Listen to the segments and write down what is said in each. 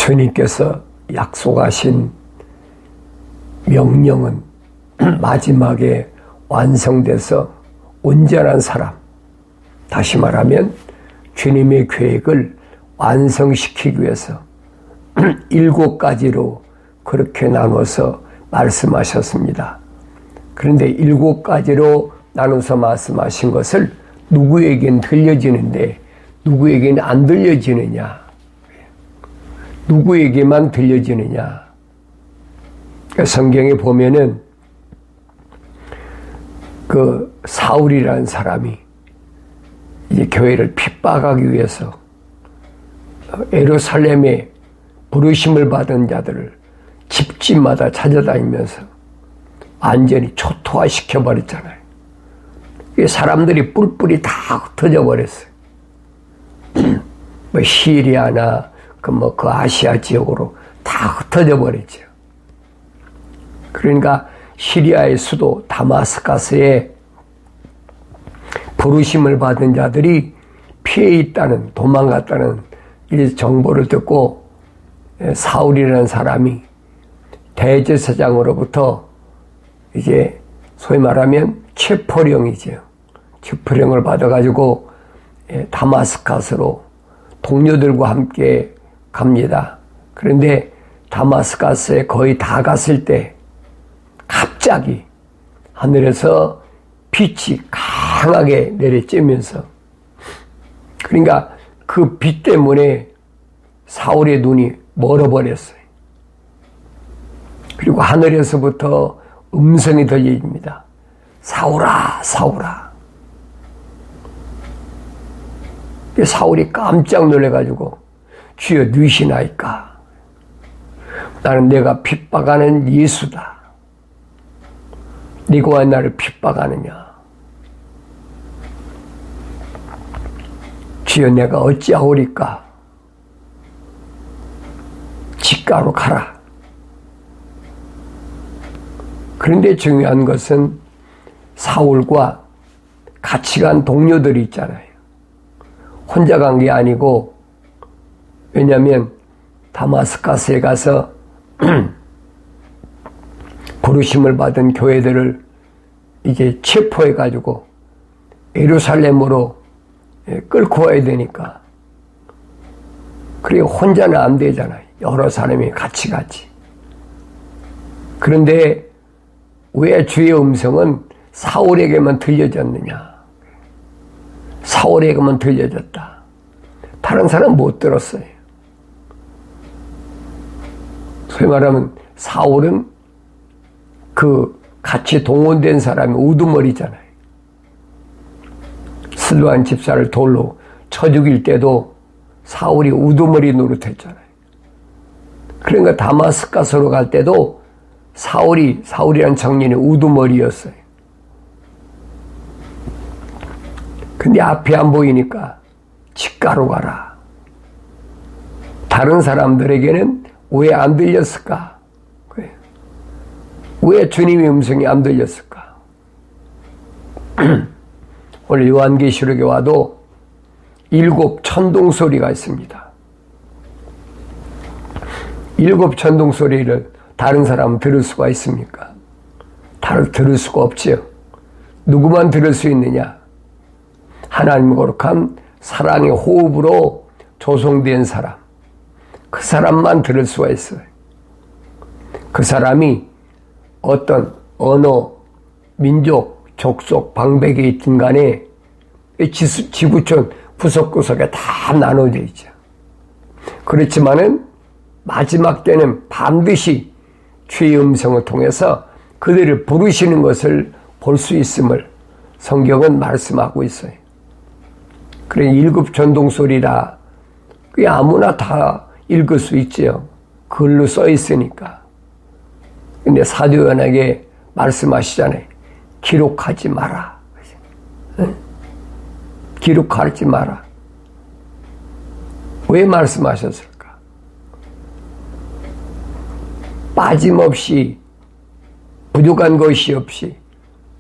주님께서 약속하신 명령은 마지막에 완성돼서 온전한 사람, 다시 말하면 주님의 계획을 완성시키기 위해서 7가지로 그렇게 나눠서 말씀하셨습니다. 그런데 7가지로 나눠서 말씀하신 것을 누구에겐 들려지는데 누구에게는 안 들려지느냐? 누구에게만 들려지느냐? 성경에 보면은 그 사울이라는 사람이 이제 교회를 핍박하기 위해서 예루살렘에 부르심을 받은 자들을 집집마다 찾아다니면서 완전히 초토화시켜버렸잖아요. 사람들이 뿔뿔이 다 흩어져 버렸어요. 뭐 시리아나 그 아시아 지역으로 다 흩어져 버렸죠. 그러니까 시리아의 수도 다마스커스에 부르심을 받은 자들이 피해 있다는, 도망갔다는 이 정보를 듣고 사울이라는 사람이 대제사장으로부터 이제 소위 말하면 체포령이죠. 체포령을 받아가지고 다마스커스로 동료들과 함께 갑니다. 그런데 다마스커스에 거의 다 갔을 때 갑자기 하늘에서 빛이 강하게 내려쬐면서, 그러니까 그 빛 때문에 사울의 눈이 멀어버렸어요. 그리고 하늘에서부터 음성이 들립니다. 사울아, 사울아. 사울이 깜짝 놀래가지고 주여 누구시나이까? 나는 내가 핍박하는 예수다. 네가 왜 나를 핍박하느냐? 주여 내가 어찌하오리까? 직가로 가라. 그런데 중요한 것은 사울과 같이 간 동료들이 있잖아요. 혼자 간 게 아니고, 왜냐하면 다마스커스에 가서 부르심을 받은 교회들을 이제 체포해가지고 예루살렘으로 끌고 와야 되니까. 그리고 혼자는 안 되잖아요. 여러 사람이 같이 가지. 그런데 왜 주의 음성은 사울에게만 들려졌느냐? 사울에게만 들려졌다. 다른 사람은 못 들었어요. 소위 말하면 사울은 그 같이 동원된 사람이 우두머리잖아요. 스드반 집사를 돌로 쳐 죽일 때도 사울이 우두머리 노릇했잖아요. 그러니까 다마스커스로 갈 때도 사울이란 청년이 우두머리였어요. 근데 앞이 안 보이니까 직가로 가라. 다른 사람들에게는 왜 안 들렸을까? 왜 주님의 음성이 안 들렸을까? 오늘 요한계시록에 와도 7 천둥소리가 있습니다. 7 천둥소리를 다른 사람은 들을 수가 있습니까? 들을 수가 없지요. 누구만 들을 수 있느냐? 하나님 거룩한 사랑의 호흡으로 조성된 사람, 그 사람만 들을 수가 있어요. 그 사람이 어떤 언어, 민족, 족속, 방백에 있든 간에 지구촌 구석구석에 다 나눠져 있죠. 그렇지만은 마지막 때는 반드시 주의 음성을 통해서 그들을 부르시는 것을 볼 수 있음을 성경은 말씀하고 있어요. 그래 7 천둥소리라 그게 아무나 다 읽을 수 있지요. 글로 써 있으니까. 근데 사도 요한에게 말씀하시잖아요. 기록하지 마라. 응? 기록하지 마라. 왜 말씀하셨을까? 빠짐없이 부족한 것이 없이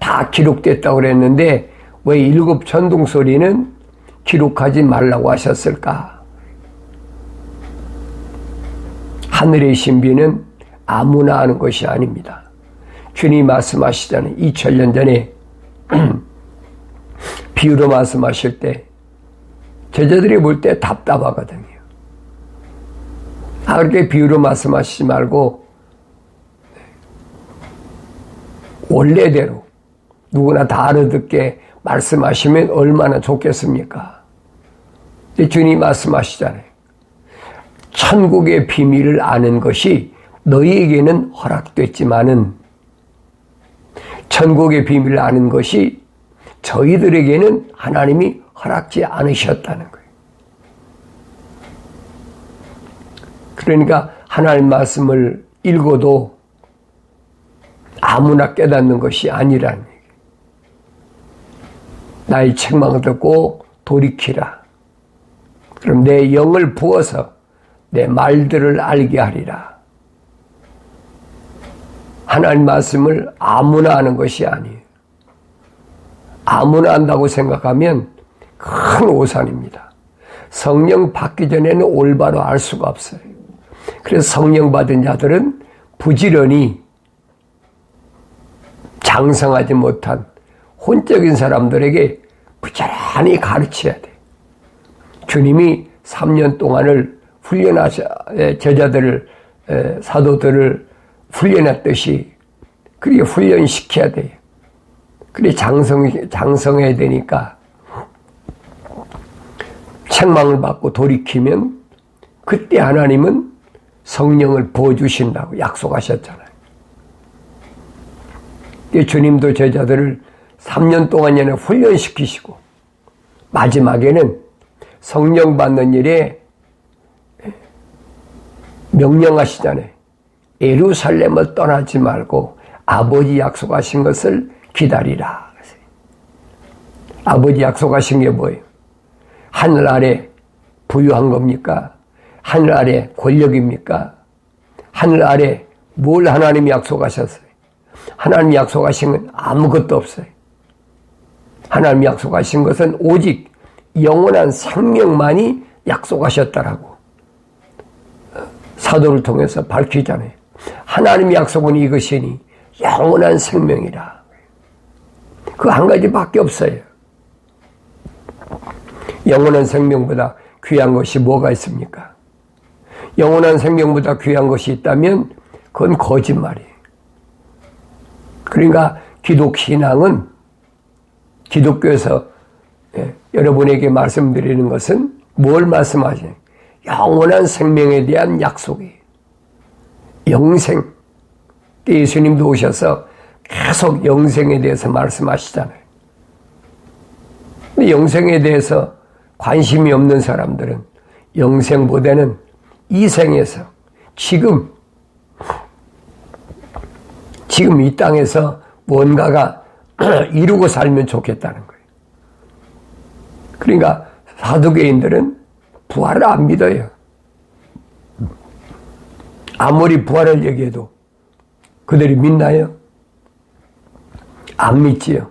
다 기록됐다고 그랬는데 왜 7 천둥소리는 기록하지 말라고 하셨을까? 하늘의 신비는 아무나 아는 것이 아닙니다. 주님이 말씀하시잖아요. 2000년 전에 비유로 말씀하실 때 제자들이 볼 때 답답하거든요. 그렇게 비유로 말씀하시지 말고 원래대로 누구나 다 알아듣게 말씀하시면 얼마나 좋겠습니까? 주님이 말씀하시잖아요. 천국의 비밀을 아는 것이 너희에게는 허락됐지만은 천국의 비밀을 아는 것이 저희들에게는 하나님이 허락지 않으셨다는 거예요. 그러니까 하나님 말씀을 읽어도 아무나 깨닫는 것이 아니라는 얘기예요. 나의 책망을 듣고 돌이키라. 그럼 내 영을 부어서 내 말들을 알게 하리라. 하나님 말씀을 아무나 아는 것이 아니에요. 아무나 안다고 생각하면 큰 오산입니다. 성령 받기 전에는 올바로 알 수가 없어요. 그래서 성령 받은 자들은 부지런히 장성하지 못한 혼적인 사람들에게 부지런히 가르쳐야 돼. 주님이 3년 동안을 제자들을, 사도들을 훈련했듯이 그렇게 훈련시켜야 돼요. 그래 장성해야 되니까 책망을 받고 돌이키면 그때 하나님은 성령을 부어주신다고 약속하셨잖아요. 주님도 제자들을 3년 동안이나 훈련시키시고 마지막에는 성령 받는 일에 명령하시잖아요. 예루살렘을 떠나지 말고 아버지 약속하신 것을 기다리라. 아버지 약속하신 게 뭐예요? 하늘 아래 부유한 겁니까? 하늘 아래 권력입니까? 하늘 아래 뭘 하나님이 약속하셨어요? 하나님이 약속하신 건 아무것도 없어요. 하나님이 약속하신 것은 오직 영원한 생명만이 약속하셨다라고 사도를 통해서 밝히잖아요. 하나님의 약속은 이것이니 영원한 생명이라. 그 한 가지밖에 없어요. 영원한 생명보다 귀한 것이 뭐가 있습니까? 영원한 생명보다 귀한 것이 있다면 그건 거짓말이에요. 그러니까 기독신앙은 기독교에서 여러분에게 말씀드리는 것은 뭘 말씀하시나요? 영원한 생명에 대한 약속이에요. 영생. 예수님도 오셔서 계속 영생에 대해서 말씀하시잖아요. 근데 영생에 대해서 관심이 없는 사람들은 영생보다는 이 생에서 지금 이 땅에서 뭔가가 이루고 살면 좋겠다는 거예요. 그러니까 사두개인들은 부활을 안 믿어요. 아무리 부활을 얘기해도 그들이 믿나요? 안 믿지요.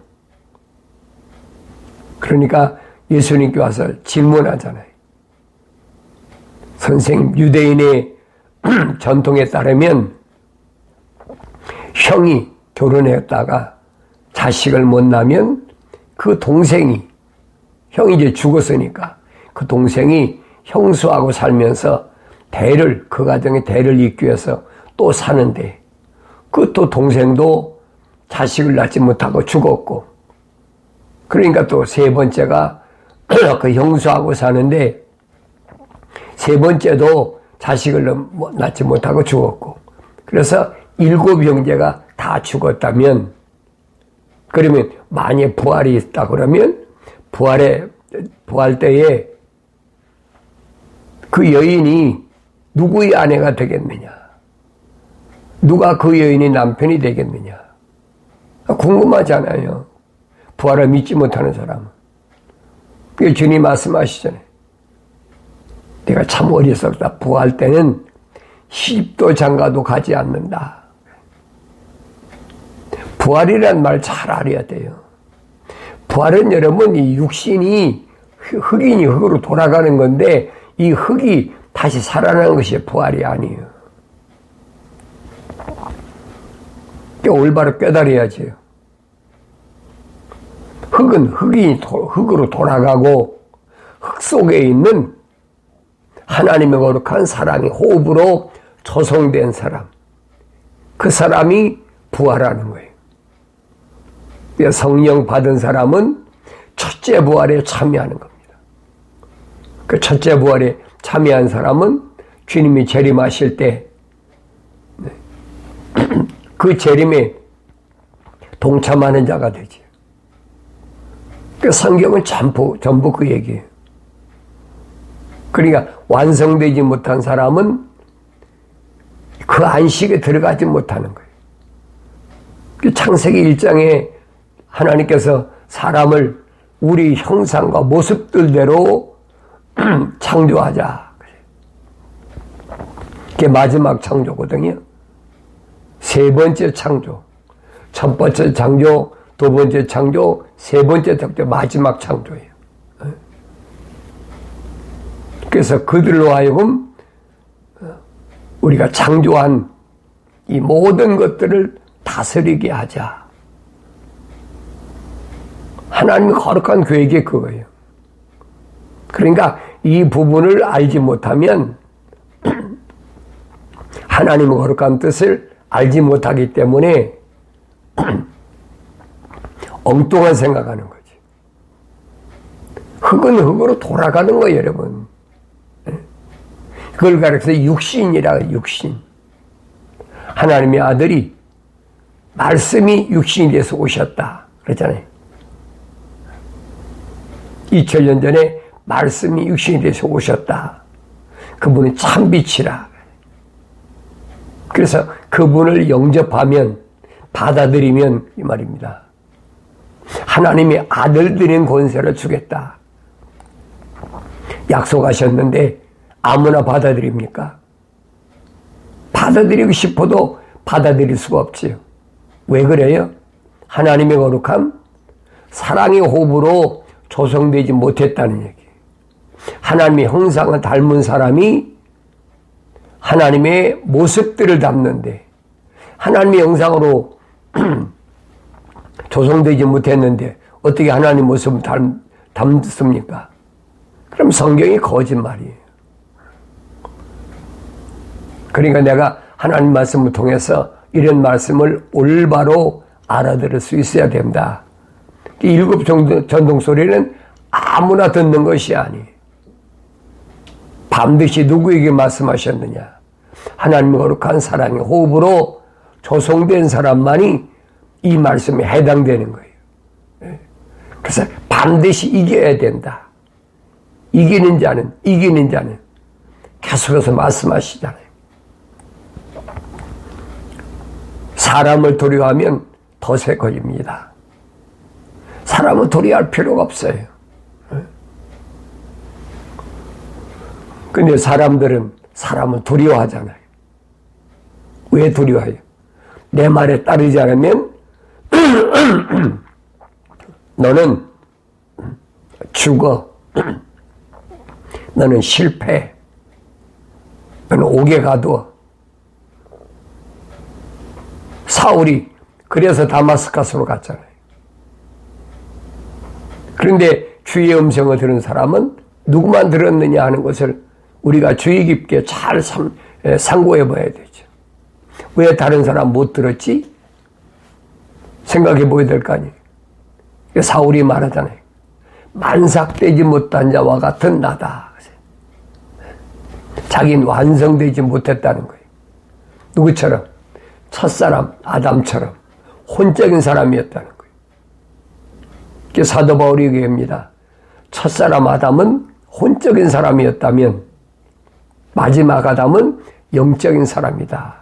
그러니까 예수님께 와서 질문하잖아요. 선생님, 유대인의 전통에 따르면 형이 결혼했다가 자식을 못 낳으면 그 동생이, 형이 이제 죽었으니까 그 동생이 형수하고 살면서 그 가정의 대를 잇기 위해서 또 사는데 그 또 동생도 자식을 낳지 못하고 죽었고, 그러니까 또 세 번째가 그 형수하고 사는데 세 번째도 자식을 낳지 못하고 죽었고, 그래서 7 형제가 다 죽었다면, 그러면 만약에 부활이 있다 그러면 부활 때에 그 여인이 누구의 아내가 되겠느냐? 누가 그 여인의 남편이 되겠느냐? 궁금하잖아요. 부활을 믿지 못하는 사람은. 그게 주님 말씀하시잖아요. 내가 참 어리석다. 부활 때는 시집도 장가도 가지 않는다. 부활이란 말 잘 알아야 돼요. 부활은 여러분 이 육신이 흑인이 흑으로 돌아가는 건데 이 흑이 다시 살아나는 것이 부활이 아니에요. 올바로 깨달아야지요. 흙은 흙으로 돌아가고 흙 속에 있는 하나님의 거룩한 사랑의 호흡으로 조성된 사람, 그 사람이 부활하는 거예요. 성령 받은 사람은 첫째 부활에 참여하는 겁니다. 그 첫째 부활에 참여한 사람은 주님이 재림하실 때 그 재림에 동참하는 자가 되지. 그 성경은 전부 그 얘기예요. 그러니까 완성되지 못한 사람은 그 안식에 들어가지 못하는 거예요. 그 창세기 1장에 하나님께서 사람을 우리 형상과 모습들대로 창조하자. 그게 마지막 창조거든요. 세 번째 창조. 첫 번째 창조, 두 번째 창조, 세 번째 창조, 마지막 창조예요. 그래서 그들로 하여금 우리가 창조한 이 모든 것들을 다스리게 하자. 하나님의 거룩한 계획이 그거예요. 그러니까 이 부분을 알지 못하면 하나님의 거룩한 뜻을 알지 못하기 때문에 엉뚱한 생각하는 거지. 흙은 흙으로 돌아가는 거예요, 여러분. 그걸 가르쳐서 육신이라, 육신. 하나님의 아들이 말씀이 육신이 돼서 오셨다. 그랬잖아요. 2000년 전에 말씀이 육신이 돼서 오셨다. 그분은 참빛이라. 그래서 그분을 영접하면, 받아들이면 이 말입니다. 하나님의 아들 드린 권세를 주겠다. 약속하셨는데 아무나 받아들입니까? 받아들이고 싶어도 받아들일 수가 없지요. 왜 그래요? 하나님의 거룩함, 사랑의 호흡으로 조성되지 못했다는 얘기. 하나님의 형상을 닮은 사람이 하나님의 모습들을 담는데 하나님의 형상으로 조성되지 못했는데 어떻게 하나님 모습을 담습니까? 그럼 성경이 거짓말이에요. 그러니까 내가 하나님 말씀을 통해서 이런 말씀을 올바로 알아들을 수 있어야 된다. 이 일곱 전동소리는 아무나 듣는 것이 아니에요. 반드시 누구에게 말씀하셨느냐? 하나님의 거룩한 사랑의 호흡으로 조성된 사람만이 이 말씀에 해당되는 거예요. 그래서 반드시 이겨야 된다. 이기는 자는 계속해서 말씀하시잖아요. 사람을 두려워하면 덫에 걸립니다. 사람을 두려워할 필요가 없어요. 근데 사람들은 사람을 두려워하잖아요. 왜 두려워해요? 내 말에 따르지 않으면 너는 죽어. 너는 실패. 너는 옥에 가두어. 사울이 그래서 다마스커스로 갔잖아요. 그런데 주의 음성을 들은 사람은 누구만 들었느냐 하는 것을 우리가 주의 깊게 잘 상고해 봐야 되죠. 왜 다른 사람 못 들었지? 생각해 보여야 될 거 아니에요. 사울이 말하잖아요. 만삭되지 못한 자와 같은 나다. 자기는 완성되지 못했다는 거예요. 누구처럼? 첫사람 아담처럼 혼적인 사람이었다는 거예요. 사도 바울이 얘기합니다. 첫사람 아담은 혼적인 사람이었다면 마지막 아담은 영적인 사람이다.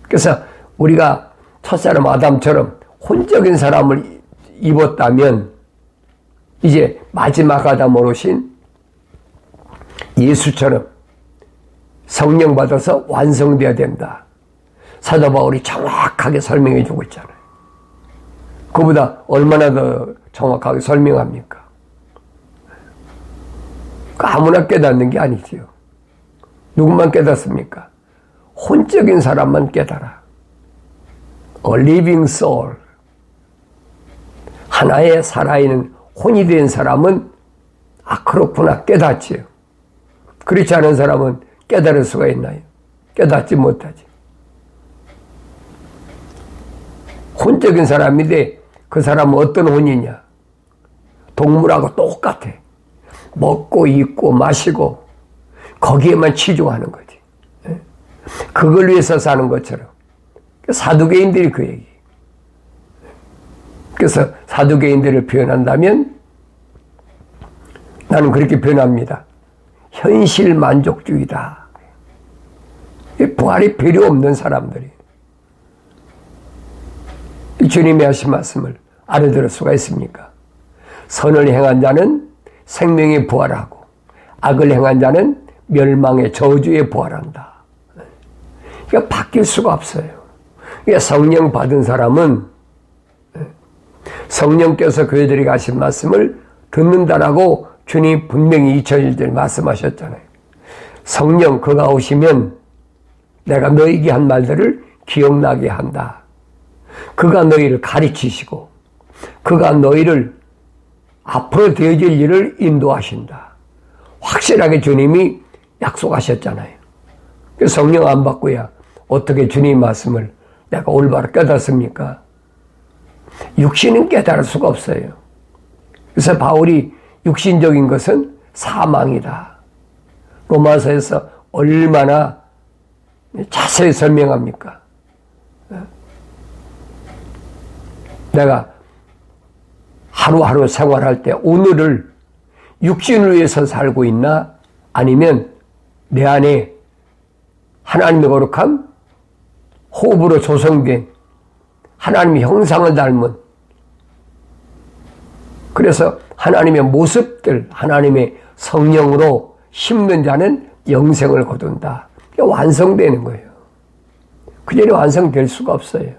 그래서 우리가 첫사람 아담처럼 혼적인 사람을 입었다면 이제 마지막 아담으로 오신 예수처럼 성령 받아서 완성되어야 된다. 사도 바울이 정확하게 설명해 주고 있잖아요. 그보다 얼마나 더 정확하게 설명합니까? 아무나 깨닫는 게 아니지요. 누구만 깨닫습니까? 혼적인 사람만 깨달아. A living soul. 하나의 살아있는 혼이 된 사람은 그렇구나 깨닫지요. 그렇지 않은 사람은 깨달을 수가 있나요? 깨닫지 못하지. 혼적인 사람인데 그 사람은 어떤 혼이냐? 동물하고 똑같아. 먹고 입고 마시고 거기에만 치중하는 거지. 그걸 위해서 사는 것처럼. 사두개인들이 그 얘기. 그래서 사두개인들을 표현한다면 나는 그렇게 표현합니다. 현실 만족주의다. 부활이 필요 없는 사람들이. 주님이 하신 말씀을 알아들을 수가 있습니까? 선을 행한 자는 생명에 부활하고 악을 행한 자는 멸망의 저주에 부활한다. 그러니까 바뀔 수가 없어요. 그러니까 성령 받은 사람은 성령께서 그들에게 하신 말씀을 듣는다라고 주님 분명히 2000일 말씀하셨잖아요. 성령 그가 오시면 내가 너에게 한 말들을 기억나게 한다. 그가 너희를 가르치시고 그가 너희를 앞으로 되어질 일을 인도하신다. 확실하게 주님이 약속하셨잖아요. 성령 안 받고야 어떻게 주님 말씀을 내가 올바로 깨닫습니까? 육신은 깨달을 수가 없어요. 그래서 바울이 육신적인 것은 사망이다. 로마서에서 얼마나 자세히 설명합니까? 내가 하루하루 생활할 때 오늘을 육신을 위해서 살고 있나? 아니면 내 안에 하나님의 거룩한 호흡으로 조성된 하나님의 형상을 닮은, 그래서 하나님의 모습들, 하나님의 성령으로 심는 자는 영생을 거둔다. 완성되는 거예요. 그 전에 완성될 수가 없어요.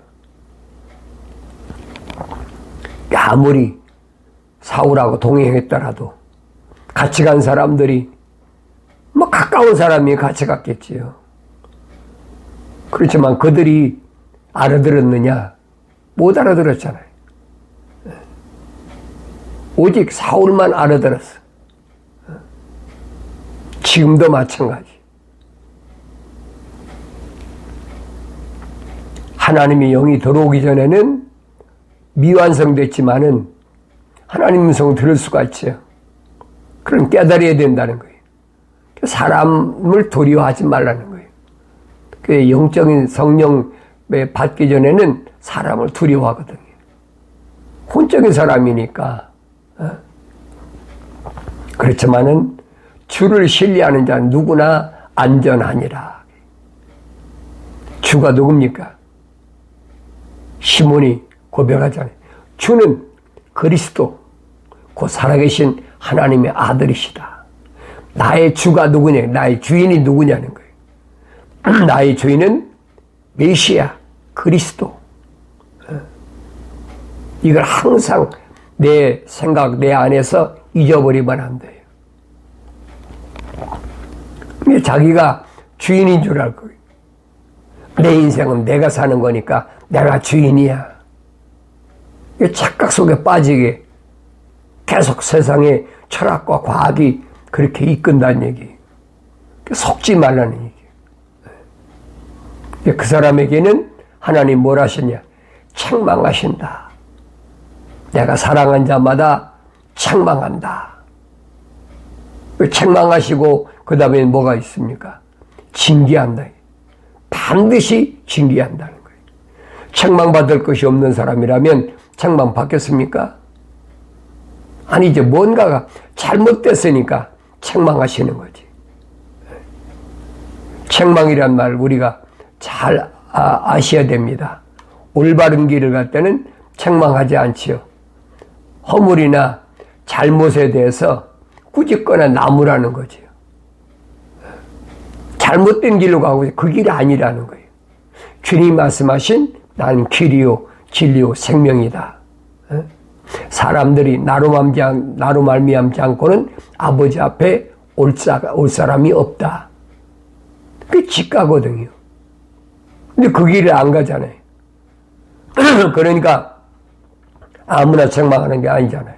아무리 사울하고 동행했더라도 같이 간 사람들이 가까운 사람이 같이 갔겠지요. 그렇지만 그들이 알아들었느냐? 못 알아들었잖아요. 오직 사울만 알아들었어. 지금도 마찬가지. 하나님의 영이 들어오기 전에는 미완성됐지만은 하나님 음성을 들을 수가 있죠. 그럼 깨달아야 된다는 거예요. 사람을 두려워하지 말라는 거예요. 그 영적인 성령 받기 전에는 사람을 두려워하거든요. 혼적인 사람이니까. 그렇지만은 주를 신뢰하는 자는 누구나 안전하니라. 주가 누굽니까? 시몬이 고백하잖아요. 주는 그리스도, 곧 살아계신 하나님의 아들이시다. 나의 주가 누구냐? 나의 주인이 누구냐는 거예요. 나의 주인은 메시아, 그리스도. 이걸 항상 내 생각, 내 안에서 잊어버리면 안 돼요. 자기가 주인인 줄 알 거예요. 내 인생은 내가 사는 거니까 내가 주인이야. 착각 속에 빠지게 계속 세상의 철학과 과학이 그렇게 이끈다는 얘기. 속지 말라는 얘기. 그 사람에게는 하나님 뭘 하셨냐? 책망하신다. 내가 사랑한 자마다 책망한다. 책망하시고 그 다음에 뭐가 있습니까? 징계한다. 반드시 징계한다는 거예요. 책망받을 것이 없는 사람이라면 책망받겠습니까? 아니죠. 뭔가가 잘못됐으니까 책망하시는 거지. 책망이란 말 우리가 잘 아셔야 됩니다. 올바른 길을 갈 때는 책망하지 않지요. 허물이나 잘못에 대해서 꾸짖거나 나무라는 거지요. 잘못된 길로 가고 그 길이 아니라는 거예요. 주님 말씀하신 나는 길이요 진리요 생명이다. 사람들이 나로 말미암지 않고는 아버지 앞에 올 사람이 없다. 그게 직가거든요. 근데 그 길을 안 가잖아요. 그러니까 아무나 책망하는 게 아니잖아요.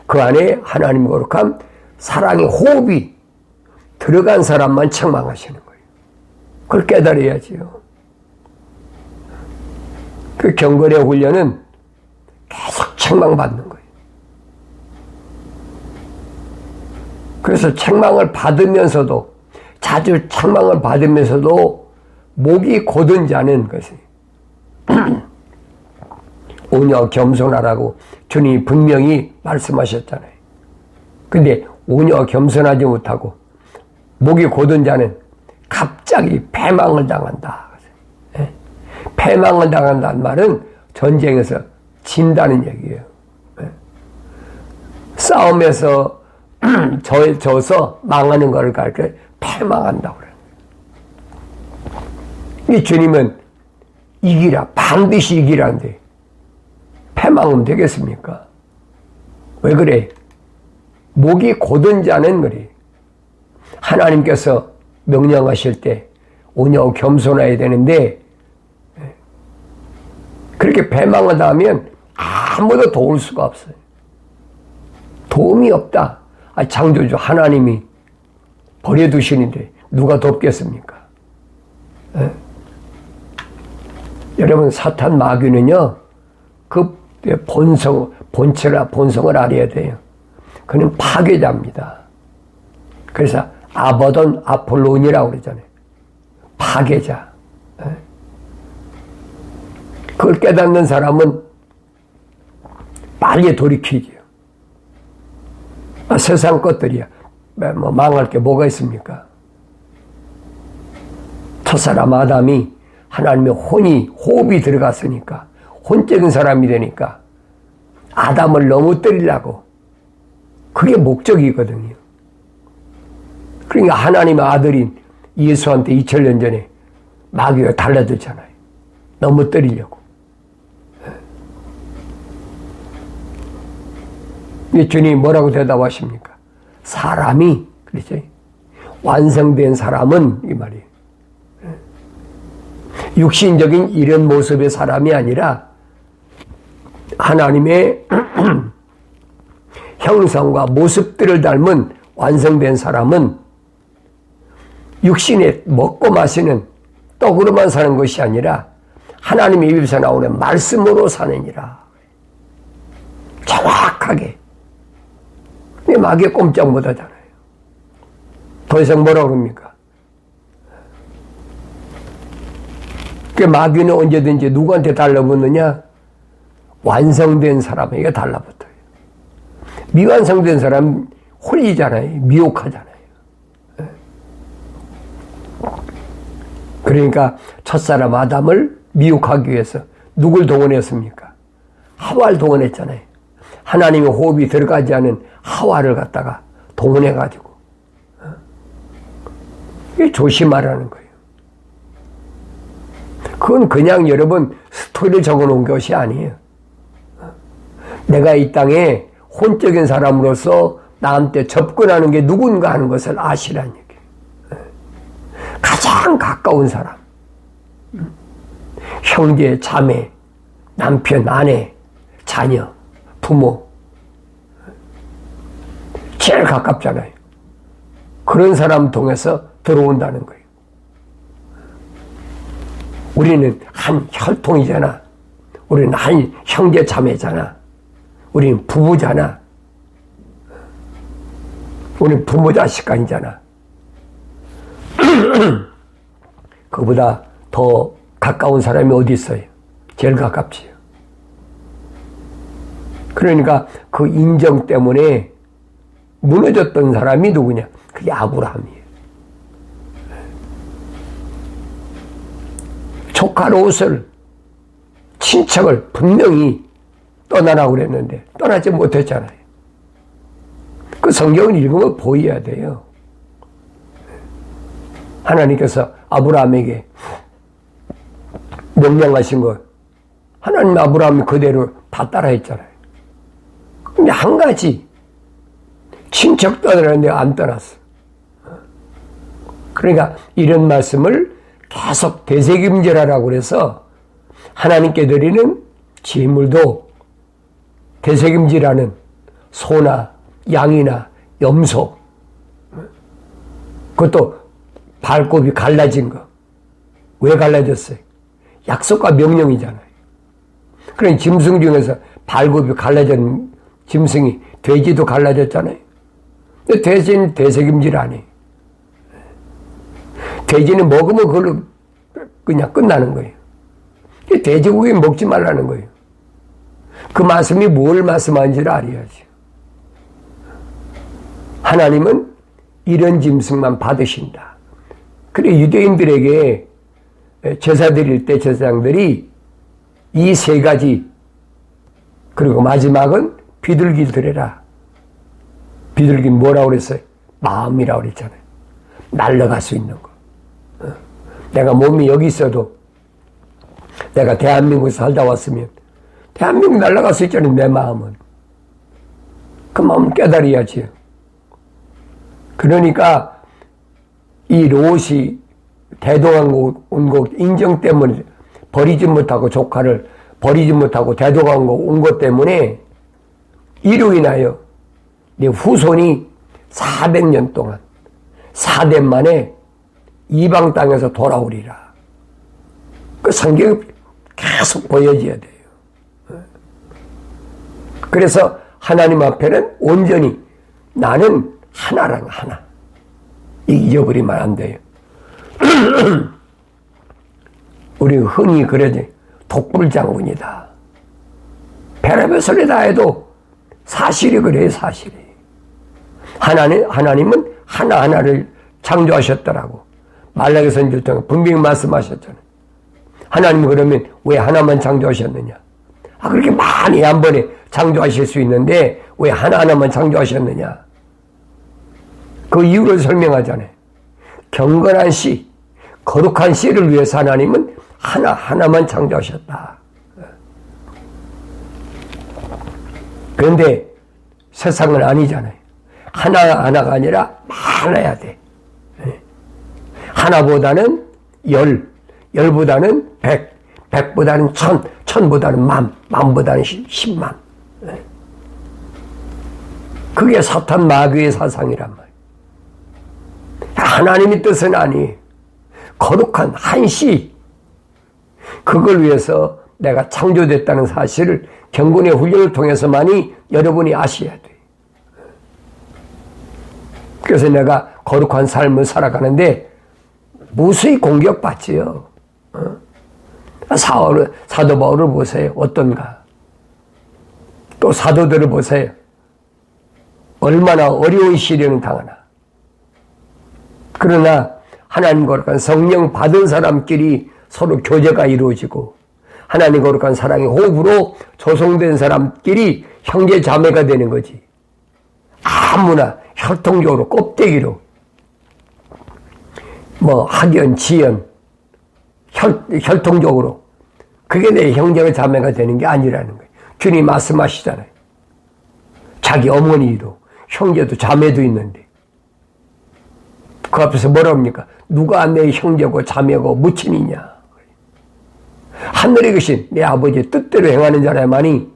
그 안에 하나님 거룩한 사랑의 호흡이 들어간 사람만 책망하시는 거예요. 그걸 깨달아야지요. 그 경건의 훈련은 계속 책망받는 거예요. 그래서 책망을 받으면서도, 자주 책망을 받으면서도 목이 곧은 자는 것이 오녀 겸손하라고 주님이 분명히 말씀하셨잖아요. 근데 오녀 겸손하지 못하고 목이 곧은 자는 갑자기 패망을 당한다. 패망을 당한다는 말은 전쟁에서 진다는 얘기예요. 싸움에서 져서 망하는 걸 가르쳐 패망한다고 그래요. 이 주님은 이기라, 반드시 이기라는데 패망은 되겠습니까? 왜 그래? 목이 곧은 자는 그래. 하나님께서 명령하실 때 오녀 겸손해야 되는데 그렇게 패망을 하면 아무도 도울 수가 없어요. 도움이 없다. 창조주 하나님이 버려두시는데 누가 돕겠습니까? 여러분, 사탄 마귀는요, 그 본성을 알아야 돼요. 그는 파괴자입니다. 그래서 아버돈 아폴론이라고 그러잖아요. 파괴자. 그걸 깨닫는 사람은 빨리 돌이키죠. 세상 것들이야. 뭐 망할 게 뭐가 있습니까? 첫사람 아담이 하나님의 호흡이 들어갔으니까, 혼적인 사람이 되니까 아담을 넘어뜨리려고, 그게 목적이거든요. 그러니까 하나님의 아들인 예수한테 2000년 전에 마귀가 달라들잖아요. 넘어뜨리려고. 주님이 뭐라고 대답하십니까? 사람이, 그렇죠? 완성된 사람은, 이 말이에요. 육신적인 이런 모습의 사람이 아니라 하나님의 형상과 모습들을 닮은 완성된 사람은 육신에 먹고 마시는 떡으로만 사는 것이 아니라 하나님의 입에서 나오는 말씀으로 사느니라. 정확하게. 마귀 꼼짝 못하잖아요. 더 이상 뭐라고 그럽니까? 그 마귀는 언제든지 누구한테 달라붙느냐? 완성된 사람에게 달라붙어요. 미완성된 사람 홀리잖아요. 미혹하잖아요. 그러니까 첫사람 아담을 미혹하기 위해서 누굴 동원했습니까? 하와를 동원했잖아요. 하나님의 호흡이 들어가지 않은 하와를 갖다가 동원해가지고 이게 조심하라는 거예요. 그건 그냥 여러분 스토리를 적어놓은 것이 아니에요. 내가 이 땅에 혼적인 사람으로서 나한테 접근하는 게 누군가 하는 것을 아시라는 얘기예요. 가장 가까운 사람, 형제, 자매, 남편, 아내, 자녀, 부모, 제일 가깝잖아요. 그런 사람 통해서 들어온다는 거예요. 우리는 한 혈통이잖아. 우리는 한 형제 자매잖아. 우리는 부부잖아. 우리는 부모 자식간이잖아. 그보다 더 가까운 사람이 어디 있어요? 제일 가깝지요. 그러니까 그 인정 때문에 무너졌던 사람이 누구냐? 그게 아브라함이에요. 조카 롯을, 친척을 분명히 떠나라고 그랬는데 떠나지 못했잖아요. 그 성경을 읽으면 보여야 돼요. 하나님께서 아브라함에게 명령하신 것, 하나님 아브라함이 그대로 다 따라했잖아요. 근데 한 가지, 친척 떠나는데 안 떠났어. 그러니까 이런 말씀을 계속 되새김질하라고 그래서 하나님께 드리는 제물도 되새김질하는 소나 양이나 염소, 그것도 발굽이 갈라진 거. 왜 갈라졌어요? 약속과 명령이잖아요. 그러니 짐승 중에서 발굽이 갈라진 짐승이 돼지도 갈라졌잖아요. 근데 돼지는 되새김질 안 해. 돼지는 먹으면 그걸로 그냥 끝나는 거예요. 돼지고기 먹지 말라는 거예요. 그 말씀이 뭘 말씀하는지를 알아야지. 하나님은 이런 짐승만 받으신다. 그래 유대인들에게 제사 드릴 때 제사장들이 이 세 가지, 그리고 마지막은 비둘기 드려라. 비둘기는 뭐라고 그랬어요? 마음이라고 그랬잖아요. 날아갈 수 있는 거. 내가 몸이 여기 있어도 내가 대한민국에서 살다 왔으면 대한민국 날아갈 수 있잖아요. 내 마음은. 그 마음 깨달아야지. 그러니까 이 롯이 대동강 온 거 인정 때문에 버리지 못하고 조카를 버리지 못하고 대동강 온 것 때문에 이로 인하여 내 후손이 400년 동안 4대 만에 이방 땅에서 돌아오리라. 그 성경이 계속 보여져야 돼요. 그래서 하나님 앞에는 온전히 나는 하나랑 하나. 잊어버리면 안 돼요. 우리 흔히 그러지. 독불장군이다. 별의별 소리 다 해도 사실이 그래요, 사실이. 하나님은 하나하나를 창조하셨더라고. 말라기 선지를 통해 분명히 말씀하셨잖아요. 하나님은 그러면 왜 하나만 창조하셨느냐? 그렇게 많이 한 번에 창조하실 수 있는데 왜 하나하나만 창조하셨느냐? 그 이유를 설명하잖아요. 경건한 씨, 거룩한 씨를 위해서 하나님은 하나하나만 창조하셨다. 그런데 세상은 아니잖아요. 하나하나가 아니라 많아야 돼. 하나보다는 열보다는 백보다는 천보다는 만보다는 10만. 그게 사탄 마귀의 사상이란 말이에요. 하나님의 뜻은 아니. 거룩한 한시. 그걸 위해서 내가 창조됐다는 사실을 경건의 훈련을 통해서만이 여러분이 아셔야 돼. 그래서 내가 거룩한 삶을 살아가는데 무수히 공격받지요. 사도 바울을 보세요. 어떤가? 또 사도들을 보세요. 얼마나 어려운 시련을 당하나. 그러나 하나님 거룩한 성령 받은 사람끼리 서로 교제가 이루어지고 하나님 거룩한 사랑의 호흡으로 조성된 사람끼리 형제 자매가 되는 거지. 아무나 혈통적으로 껍데기로 학연, 지연, 혈통적으로 그게 내 형제가 자매가 되는 게 아니라는 거예요. 주님 말씀하시잖아요. 자기 어머니도 형제도 자매도 있는데 그 앞에서 뭐라 합니까? 누가 내 형제고 자매고 무친이냐? 하늘에 계신 내 아버지의 뜻대로 행하는 자라야만이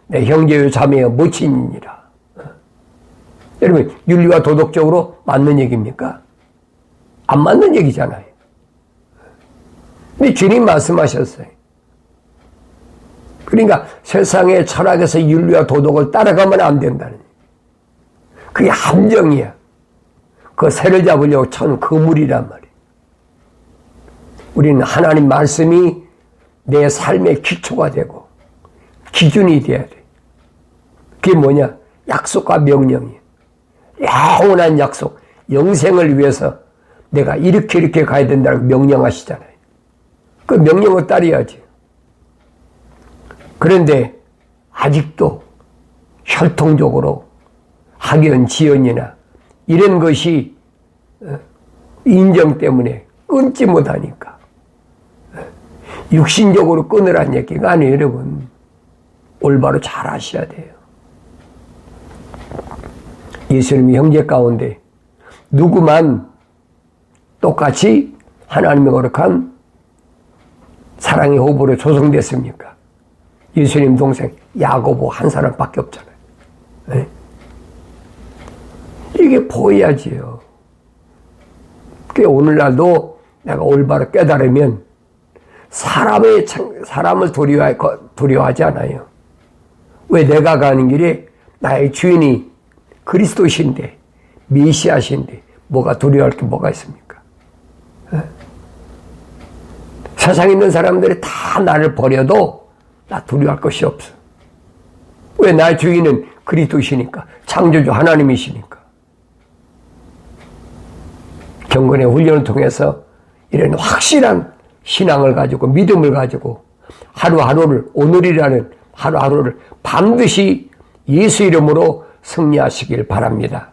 내 형제요 자매요 무친이니라. 여러분 윤리와 도덕적으로 맞는 얘기입니까? 안 맞는 얘기잖아요. 근데 주님 말씀하셨어요. 그러니까 세상의 철학에서 윤리와 도덕을 따라가면 안 된다는 얘기예요. 그게 함정이야. 그 새를 잡으려고 천 그물이란 말이에요. 우리는 하나님 말씀이 내 삶의 기초가 되고 기준이 돼야 돼. 그게 뭐냐? 약속과 명령이에요. 영원한 약속, 영생을 위해서 내가 이렇게 가야 된다고 명령하시잖아요. 그 명령을 따라야지. 그런데 아직도 혈통적으로 학연, 지연이나 이런 것이 인정 때문에 끊지 못하니까 육신적으로 끊으란 얘기가 아니에요, 여러분. 올바로 잘 아셔야 돼요. 예수님의 형제 가운데 누구만 똑같이 하나님의 거룩한 사랑의 호부로 조성됐습니까? 예수님 동생 야고보 한 사람밖에 없잖아요. 네? 이게 보여야지요. 오늘날도 내가 올바로 깨달으면 사람을 두려워하지 않아요. 왜? 내가 가는 길에 나의 주인이 그리스도신데, 메시아신데 뭐가 두려워할 게 뭐가 있습니까? 네? 세상에 있는 사람들이 다 나를 버려도 나 두려워할 것이 없어. 왜? 나의 주인은 그리스도시니까, 창조주 하나님이시니까. 경건의 훈련을 통해서 이런 확실한 신앙을 가지고, 믿음을 가지고 하루하루를, 오늘이라는 하루하루를 반드시 예수 이름으로 승리하시길 바랍니다.